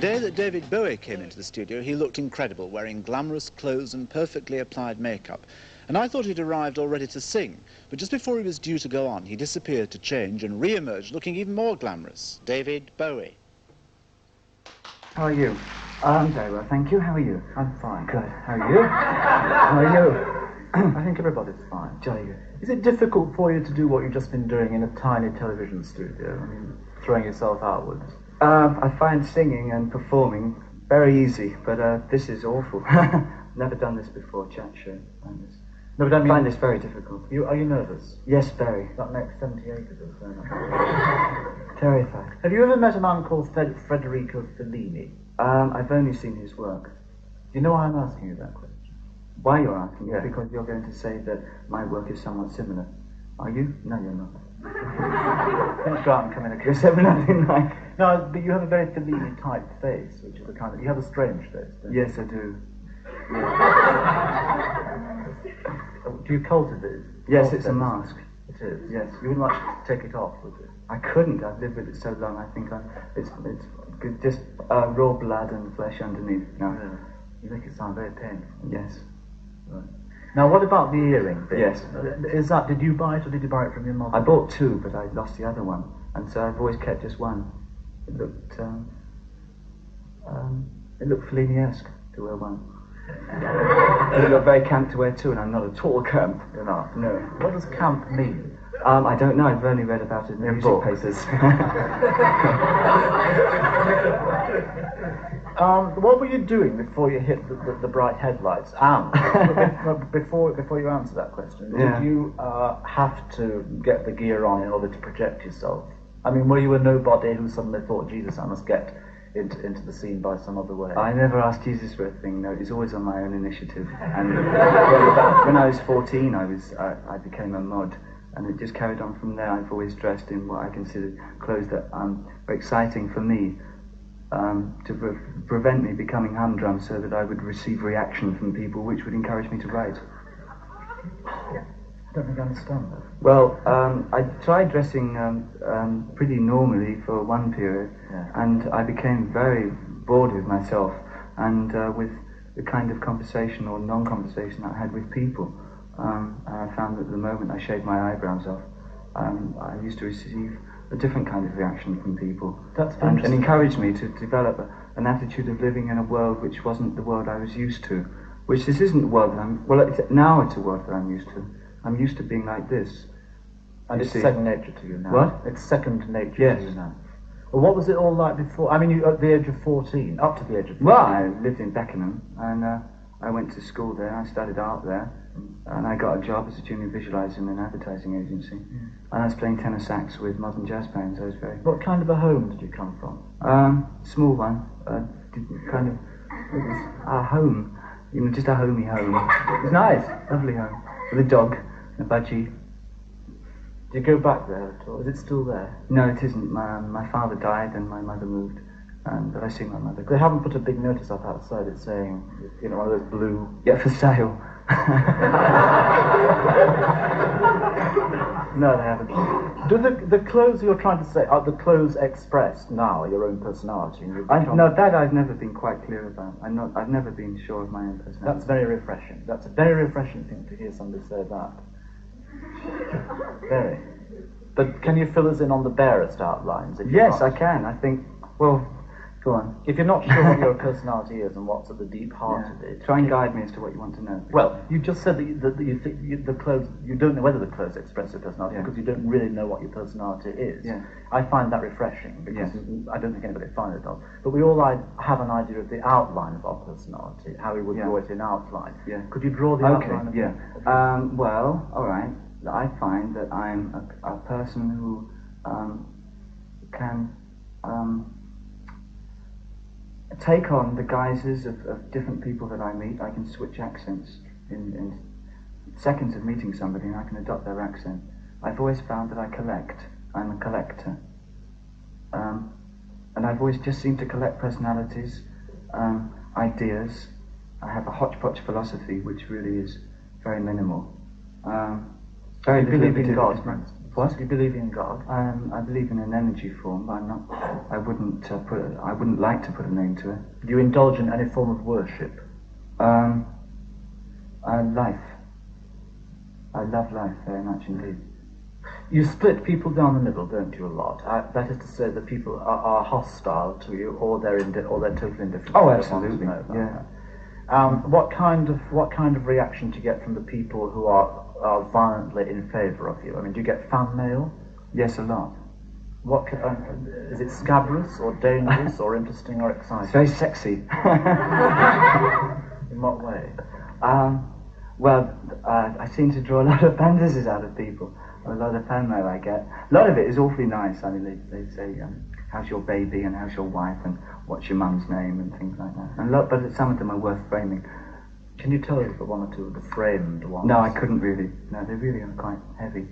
day that David Bowie came into the studio, he looked incredible, wearing glamorous clothes and perfectly applied makeup. And I thought he'd arrived all ready to sing, but just before he was due to go on, he disappeared to change and re-emerged looking even more glamorous. David Bowie. How are you? I'm very well, thank you. How are you? I'm fine. Good. How are you? How are you? I think everybody's fine. Jolly good. Is it difficult for you to do what you've just been doing in a tiny television studio? I mean, throwing yourself outwards. I find singing and performing very easy, but this is awful. Never done this before, chat show. No, but I mean, find this very difficult. Are you nervous? Yes, very. That makes 78 of us. Terrified. Have you ever met a man called Federico Fellini? I've only seen his work. Do you know why I'm asking you that question? Why you're asking? Yeah. Because you're going to say that my work is somewhat similar. Are you? No, you're not. Don't go out and come in You're saying nothing like... No, but you have a very Fellini-type face, which is the kind of... You have a strange face, don't you? Yes, I do. Do you cultivate it? Yes, it's a mask. It is? Yes. You wouldn't like to take it off, would you? I couldn't. I've lived with it so long. I think it's just raw blood and flesh underneath. No. Yeah. You make it sound very painful. Yes. Right. Now, what about the earring thing? Yes. Did you buy it or did you buy it from your mother? I bought two, but I lost the other one, and so I've always kept just one. It looked Fellini-esque to wear one. It looked very camp to wear two, and I'm not at all camp. You're not? No. What does camp mean? I don't know. I've only read about it in the music papers. What were you doing before you hit the bright headlights? And before you answer that question, did you have to get the gear on in order to project yourself? I mean, were you a nobody who suddenly thought, Jesus, I must get into the scene by some other way? I never asked Jesus for a thing. No, it was always on my own initiative. And when I was 14, I became a mod. And it just carried on from there. I've always dressed in what I consider clothes that were exciting for me, to prevent me becoming humdrum, so that I would receive reaction from people which would encourage me to write. I don't think I understand that. Well, I tried dressing pretty normally for one period, and I became very bored with myself and with the kind of conversation or non-conversation I had with people. And I found that the moment I shaved my eyebrows off, I used to receive a different kind of reaction from people. That's and encouraged me to develop an attitude of living in a world which wasn't the world I was used to. Which this isn't the world that now it's a world that I'm used to. I'm used to being like this. And it's second nature to you now. What? It's second nature to you now. Well, what was it all like before? I mean, you at the age of 14, up to the age of 14. Well, I lived in Beckenham, and I went to school there. I studied art there, and I got a job as a junior visualizer in an advertising agency. And I was playing tenor sax with modern jazz bands. I was very... What kind of a home did you come from? Small one. It was a home, just a homey home. It was nice, lovely home, with a dog, a budgie. Do you go back there at all? Is it still there? No, it isn't. My father died and my mother moved. But I see my mother. They haven't put a big notice up outside it saying, one of those blue... Yeah, for sale. No, they haven't. Do the clothes you're trying to say, are the clothes expressed now your own personality? No, that I've never been quite clear about. I've never been sure of my own personality. That's very refreshing. That's a very refreshing thing to hear somebody say that. Very. But can you fill us in on the barest outlines? Yes, I can. I think, well, go on. If you're not sure what your personality is and what's at the deep heart of it... Try and guide me as to what you want to know. Well, you just said that you think the clothes... You don't know whether the clothes express your personality because you don't really know what your personality is. Yeah. I find that refreshing because I don't think anybody finds it does. But we all have an idea of the outline of our personality, how we would draw it in outline. Yeah. Could you draw the outline of it? Well, all right. I find that I'm a person who can... take on the guises of different people that I meet. I can switch accents in seconds of meeting somebody, and I can adopt their accent. I've always found that I collect. I'm a collector. And I've always just seemed to collect personalities, ideas. I have a hodgepodge philosophy, which really is very minimal. Do you believe in God? What? Do you believe in God? I believe in an energy form, but I wouldn't I wouldn't like to put a name to it. Do you indulge in any form of worship? Life. I love life very much indeed. You split people down the middle, don't you, a lot? That is to say that people are hostile to you, or they're totally indifferent. Oh, absolutely. Yeah. What kind of reaction do you get from the people who are violently in favour of you? I mean, do you get fan mail? Yes, a lot. What is it? Scabrous or dangerous or interesting or exciting? It's very sexy. In what way? I seem to draw a lot of fantasies out of people. A lot of fan mail I get. A lot of it is awfully nice. I mean, they say, how's your baby and how's your wife and what's your mum's name and things like that. But some of them are worth framing. Can you tell us one or two of the framed ones? No, I couldn't really. No, they really are quite heavy.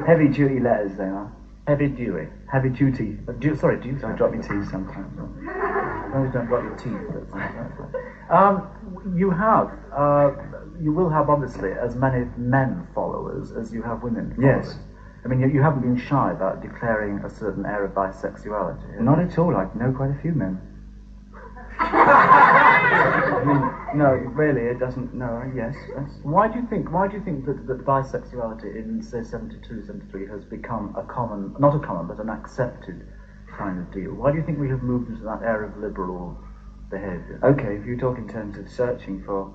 Heavy duty letters they are. Heavy duty. Heavy duty. Duty. So I drop my teeth sometimes. No, you don't drop your teeth. You will have obviously as many men followers as you have women followers. Yes. I mean, you haven't been shy about declaring a certain air of bisexuality. Not at all. I know quite a few men. I mean, no, really, it doesn't. No, yes. Why do you think that bisexuality in say 72, 73 has become not a common, but an accepted kind of deal? Why do you think we have moved into that era of liberal behaviour? Okay, if you talk in terms of searching for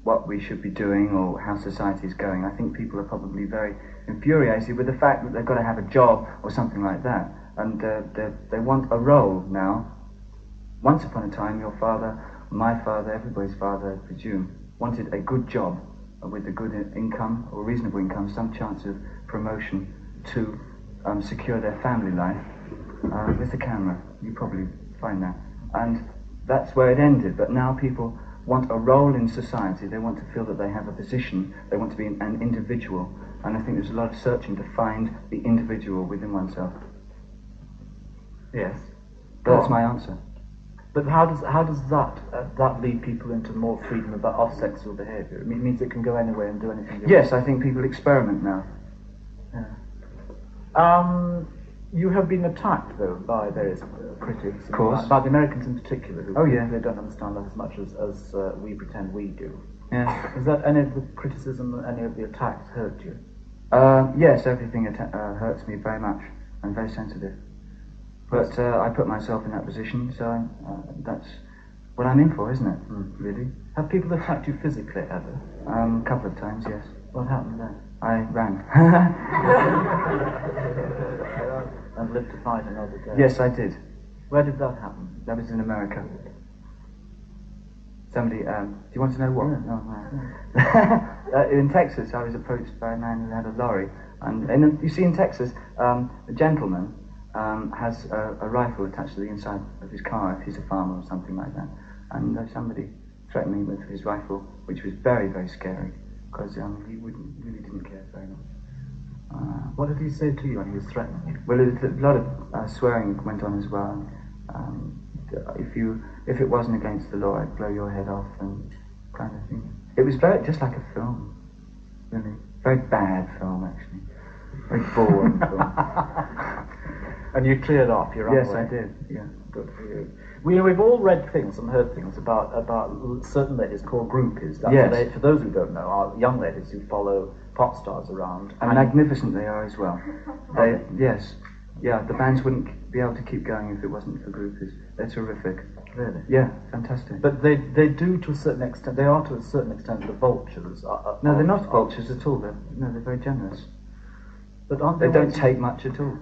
what we should be doing or how society is going, I think people are probably very infuriated with the fact that they've got to have a job or something like that, and they want a role now. Once upon a time, your father, my father, everybody's father, I presume, wanted a good job with a good income or reasonable income, some chance of promotion to secure their family life. With the camera, you probably find that. And that's where it ended. But now people want a role in society. They want to feel that they have a position. They want to be an individual. And I think there's a lot of searching to find the individual within oneself. Yes. That's my answer. But how does that lead people into more freedom of sexual behaviour? It means it can go anywhere and do anything. Yes, I think people experiment now. Yeah. You have been attacked though by various critics, of course, by the Americans in particular, who they don't understand that as much as we pretend we do. Yeah. Is that any of the criticism, any of the attacks hurt you? Yes, everything hurts me very much. I'm very sensitive. But I put myself in that position, so that's what I'm in for, isn't it? Really. Have people attacked you physically ever? A couple of times, yes. What happened then? I ran. And lived to fight another day? Yes, I did. Where did that happen? That was in America. Somebody, do you want to know what? No. In Texas, I was approached by a man who had a lorry. And you see in Texas, a gentleman has a rifle attached to the inside of his car if he's a farmer or something like that. And somebody threatened me with his rifle, which was very, very scary, because he really didn't care very much. What did he say to you when he was threatening you? Well, a lot of swearing went on as well. If it wasn't against the law, I'd blow your head off and kind of thing. It was just like a film, really. Very bad film, actually. Very boring film. And you cleared off your own Yes, way. I did. Yeah. Good for you. We've all read things and heard things about certain ladies called groupies. That's for those who don't know, are young ladies who follow pop stars around. And magnificent they are as well. Yes. Yeah, the bands wouldn't be able to keep going if it wasn't for groupies. They're terrific. Really? Yeah, fantastic. But they do to a certain extent, they are to a certain extent the vultures. No, they're not vultures at all. They're very generous. But aren't they don't take much at all.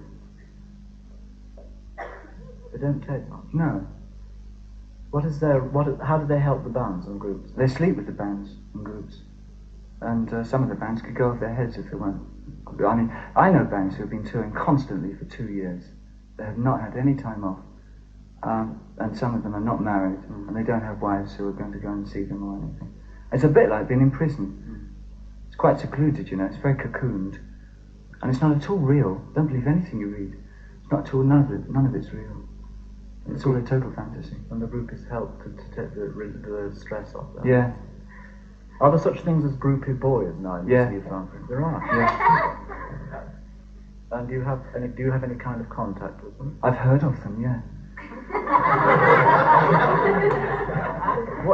They don't take much? No. How do they help the bands and groups? They sleep with the bands and groups. And some of the bands could go off their heads if they weren't. I mean, I know bands who have been touring constantly for 2 years. They have not had any time off. And some of them are not married, and they don't have wives who are going to go and see them or anything. It's a bit like being in prison. It's quite secluded, you know, it's very cocooned. And it's not at all real. Don't believe anything you read. It's not at all, none of it's real. It's all a total fantasy. And the groupies help to take the stress off them. Yeah. Are there such things as groupie boys now in the city of London? There are. Yeah. And do you have any kind of contact with them? I've heard of them, yeah.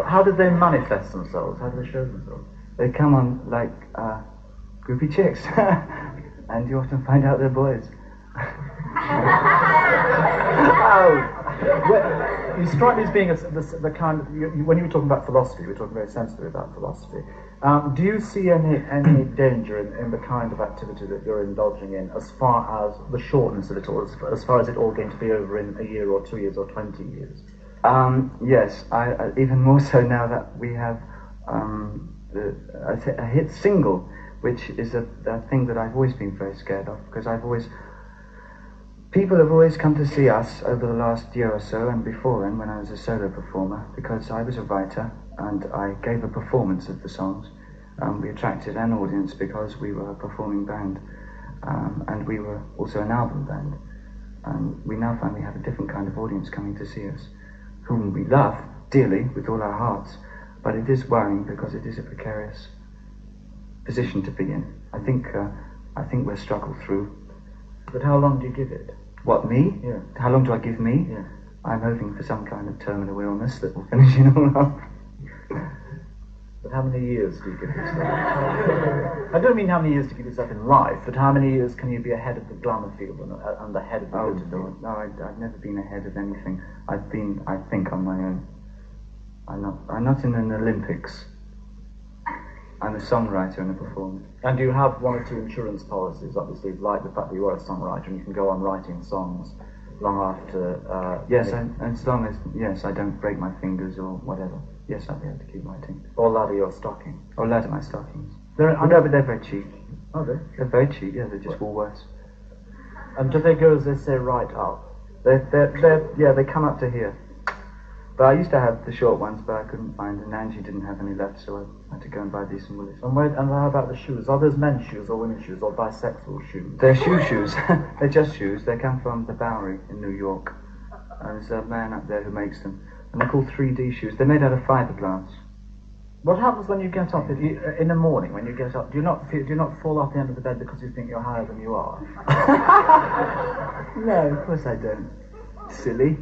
How did they manifest themselves? How do they show themselves? They come on like groupie chicks, and you often find out they're boys. You strike me as being the kind of, when you were talking about philosophy, you were talking very sensibly about philosophy. Do you see any danger in the kind of activity that you're indulging in, as far as the shortness of it all, as far as it all going to be over in a year or 2 years or 20 years? Yes, I even more so now that we have a hit single, which is a thing that I've always been very scared of, because people have always come to see us over the last year or so, and before then, when I was a solo performer, because I was a writer and I gave a performance of the songs. We attracted an audience because we were a performing band, and we were also an album band. And we now find we have a different kind of audience coming to see us, whom we love dearly with all our hearts, but it is worrying because it is a precarious position to be in. I think we'll struggle through. But how long do you give it? What, me? Yeah. How long do I give me? Yeah. I'm hoping for some kind of terminal illness that will finish it all off. But how many years do you give yourself? I don't mean how many years to give yourself in life, but how many years can you be ahead of the glamour field and ahead of the glitter field? No, I've never been ahead of anything. I've been, I think, on my own. I'm not in an Olympics. I'm a songwriter and a performer. And you have one or two insurance policies, obviously, like the fact that you are a songwriter and you can go on writing songs long after... yes, and as long as, yes, I don't break my fingers or whatever. Yes, I'll be able to keep writing. Or ladder your stocking. Or ladder my stockings. I know, but they're very cheap. Are they? They're very cheap, yeah, they're just Woolworths. And do they go, as they say, right up? They come up to here. But I used to have the short ones, but I couldn't find, and Angie didn't have any left, so I had to go and buy these from Woolies. And how about the shoes? Are those men's shoes or women's shoes or bisexual shoes? They're shoes. They're just shoes. They come from the Bowie in New York. And there's a man up there who makes them. And they're called 3D shoes. They're made out of fiberglass. What happens when you get up in the morning? When you get up, do you not fall off the end of the bed because you think you're higher than you are? No, of course I don't. Silly.